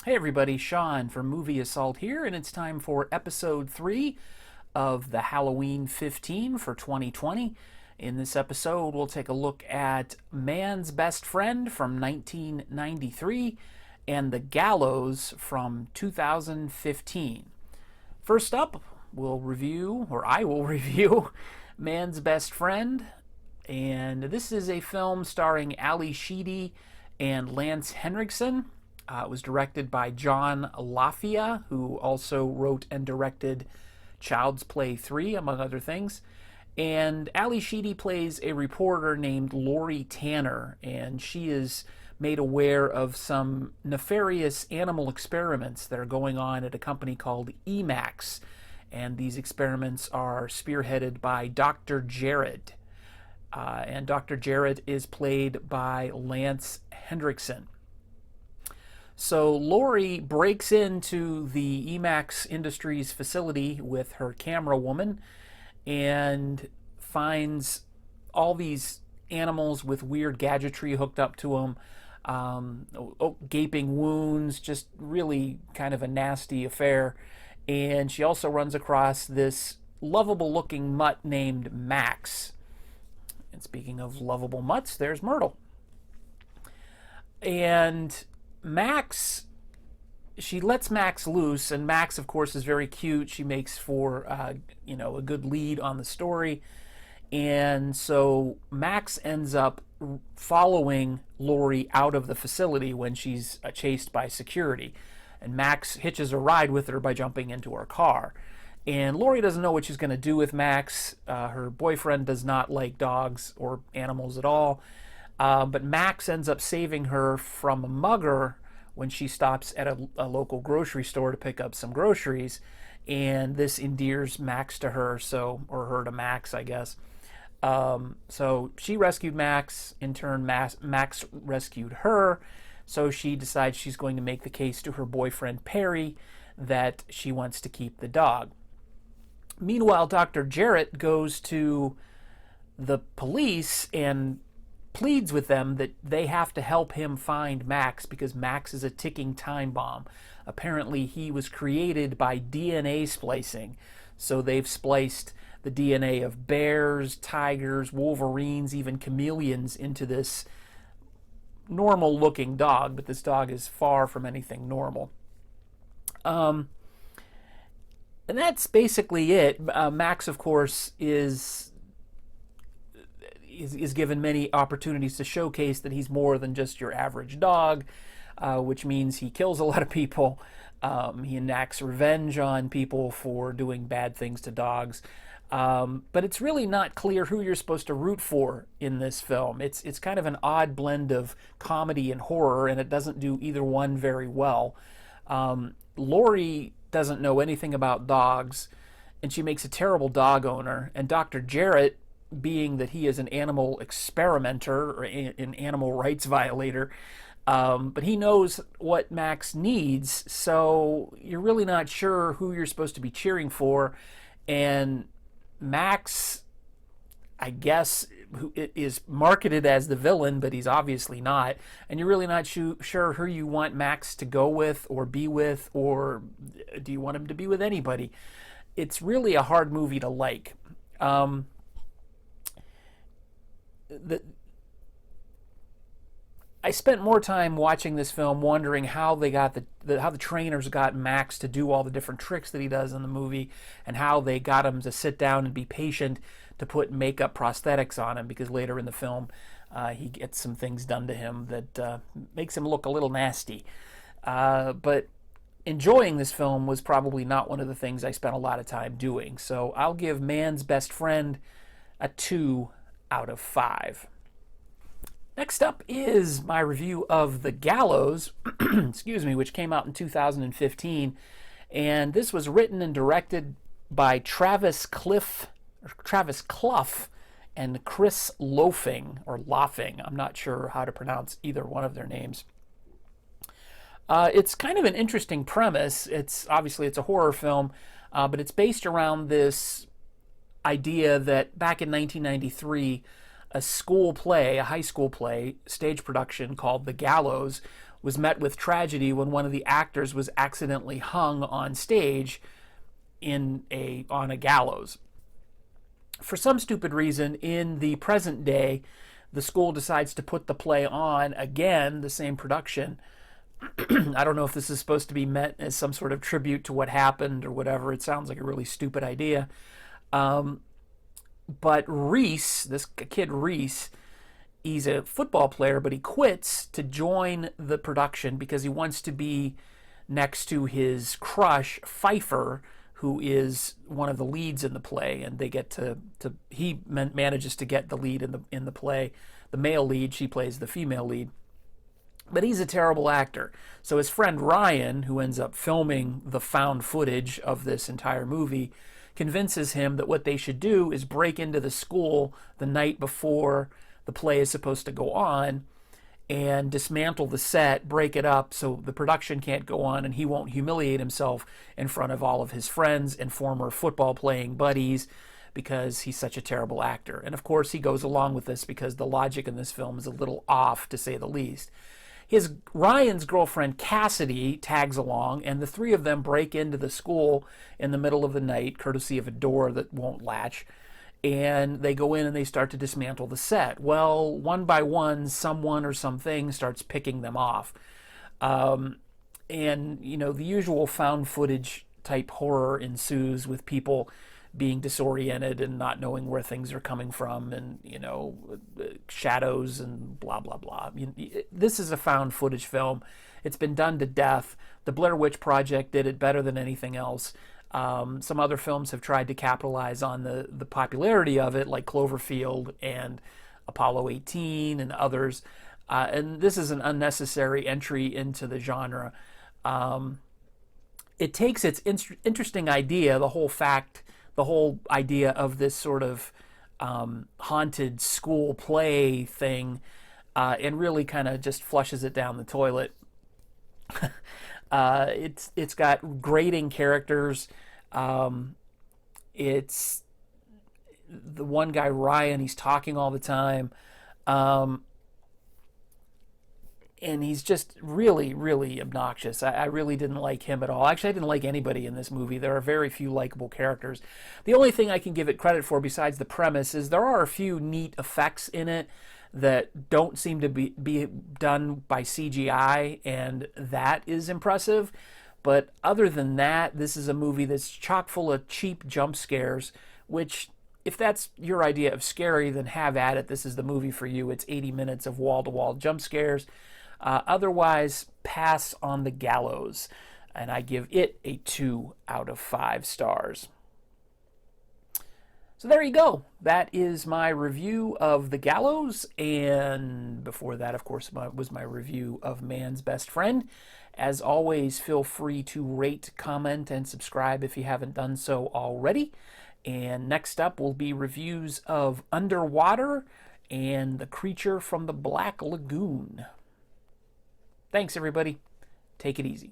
Hey everybody, Sean from Movie Assault here, and it's time for episode 3 of the Halloween 15 for 2020. In this episode, we'll take a look at Man's Best Friend from 1993 and The Gallows from 2015. First up, I will review Man's Best Friend, and this is a film starring Ali Sheedy and Lance Henriksen. It was directed by John Lafia, who also wrote and directed Child's Play 3, among other things. And Ali Sheedy plays a reporter named Lori Tanner, and she is made aware of some nefarious animal experiments that are going on at a company called Emax. And these experiments are spearheaded by Dr. Jared. And Dr. Jared is played by Lance Henriksen. So Lori breaks into the Emax Industries facility with her camera woman and finds all these animals with weird gadgetry hooked up to them, gaping wounds, just really kind of a nasty affair. And she also runs across this lovable-looking mutt named Max. And speaking of lovable mutts, there's Myrtle. And she lets Max loose, and Max, of course, is very cute. She makes for, a good lead on the story. And so Max ends up following Lori out of the facility when she's chased by security. And Max hitches a ride with her by jumping into her car. And Lori doesn't know what she's going to do with Max. Her boyfriend does not like dogs or animals at all. But Max ends up saving her from a mugger when she stops at a local grocery store to pick up some groceries, and this endears Max to her, or her to Max, I guess. So she rescued Max. In turn, Max rescued her. So she decides she's going to make the case to her boyfriend Perry that she wants to keep the dog. Meanwhile, Dr. Jarrett goes to the police and pleads with them that they have to help him find Max because Max is a ticking time bomb. Apparently, he was created by DNA splicing. So they've spliced the DNA of bears, tigers, wolverines, even chameleons into this normal-looking dog, but this dog is far from anything normal. And that's basically it. Max, of course, is given many opportunities to showcase that he's more than just your average dog, which means he kills a lot of people. He enacts revenge on people for doing bad things to dogs. But it's really not clear who you're supposed to root for in this film. It's kind of an odd blend of comedy and horror, and it doesn't do either one very well. Lori doesn't know anything about dogs, and she makes a terrible dog owner. And Dr. Jarrett, being that he is an animal experimenter or an animal rights violator, but he knows what Max needs, so you're really not sure who you're supposed to be cheering for. And Max, I guess, is marketed as the villain, but he's obviously not, and you're really not sure who you want Max to go with or be with, or do you want him to be with anybody. It's really a hard movie to like. I spent more time watching this film wondering how they got how the trainers got Max to do all the different tricks that he does in the movie, and how they got him to sit down and be patient to put makeup prosthetics on him, because later in the film he gets some things done to him that makes him look a little nasty. But enjoying this film was probably not one of the things I spent a lot of time doing. So I'll give Man's Best Friend a 2 out of 5. Next up is my review of The Gallows, which came out in 2015. And this was written and directed by Travis Clough and Chris Laughing. I'm not sure how to pronounce either one of their names. It's kind of an interesting premise. It's a horror film, but it's based around this idea that back in 1993, a high school play, stage production called The Gallows, was met with tragedy when one of the actors was accidentally hung on stage on a gallows. For some stupid reason, in the present day, the school decides to put the play on again, the same production. I don't know if this is supposed to be meant as some sort of tribute to what happened or whatever. It sounds like a really stupid idea. But Reese, this kid Reese, he's a football player, but he quits to join the production because he wants to be next to his crush, Pfeiffer, who is one of the leads in the play, and they get he manages to get the lead in the play, the male lead. She plays the female lead. But he's a terrible actor. So his friend Ryan, who ends up filming the found footage of this entire movie, convinces him that what they should do is break into the school the night before the play is supposed to go on and dismantle the set, break it up so the production can't go on and he won't humiliate himself in front of all of his friends and former football playing buddies because he's such a terrible actor. And of course he goes along with this because the logic in this film is a little off, to say the least. Ryan's girlfriend Cassidy tags along, and the three of them break into the school in the middle of the night, courtesy of a door that won't latch, and they go in and they start to dismantle the set. Well, one by one, someone or something starts picking them off. And, the usual found footage type horror ensues with people being disoriented and not knowing where things are coming from, and shadows and blah blah blah. This is a found footage film. It's been done to death. The Blair Witch Project did it better than anything else. Some other films have tried to capitalize on the popularity of it, like Cloverfield and Apollo 18 and others, and this is an unnecessary entry into the genre. It takes its interesting idea, the whole idea of this sort of haunted school play thing, and really kind of just flushes it down the toilet. It's got grating characters. It's the one guy Ryan. He's talking all the time, and he's just really, really obnoxious. I really didn't like him at all. Actually, I didn't like anybody in this movie. There are very few likable characters. The only thing I can give it credit for, besides the premise, is there are a few neat effects in it that don't seem to be done by CGI, and that is impressive. But other than that, this is a movie that's chock full of cheap jump scares, which, if that's your idea of scary, then have at it. This is the movie for you. It's 80 minutes of wall-to-wall jump scares. Otherwise, pass on The Gallows, and I give it a 2 out of 5 stars. So there you go. That is my review of The Gallows, and before that, of course, was my review of Man's Best Friend. As always, feel free to rate, comment, and subscribe if you haven't done so already. And next up will be reviews of Underwater and The Creature from the Black Lagoon. Thanks, everybody. Take it easy.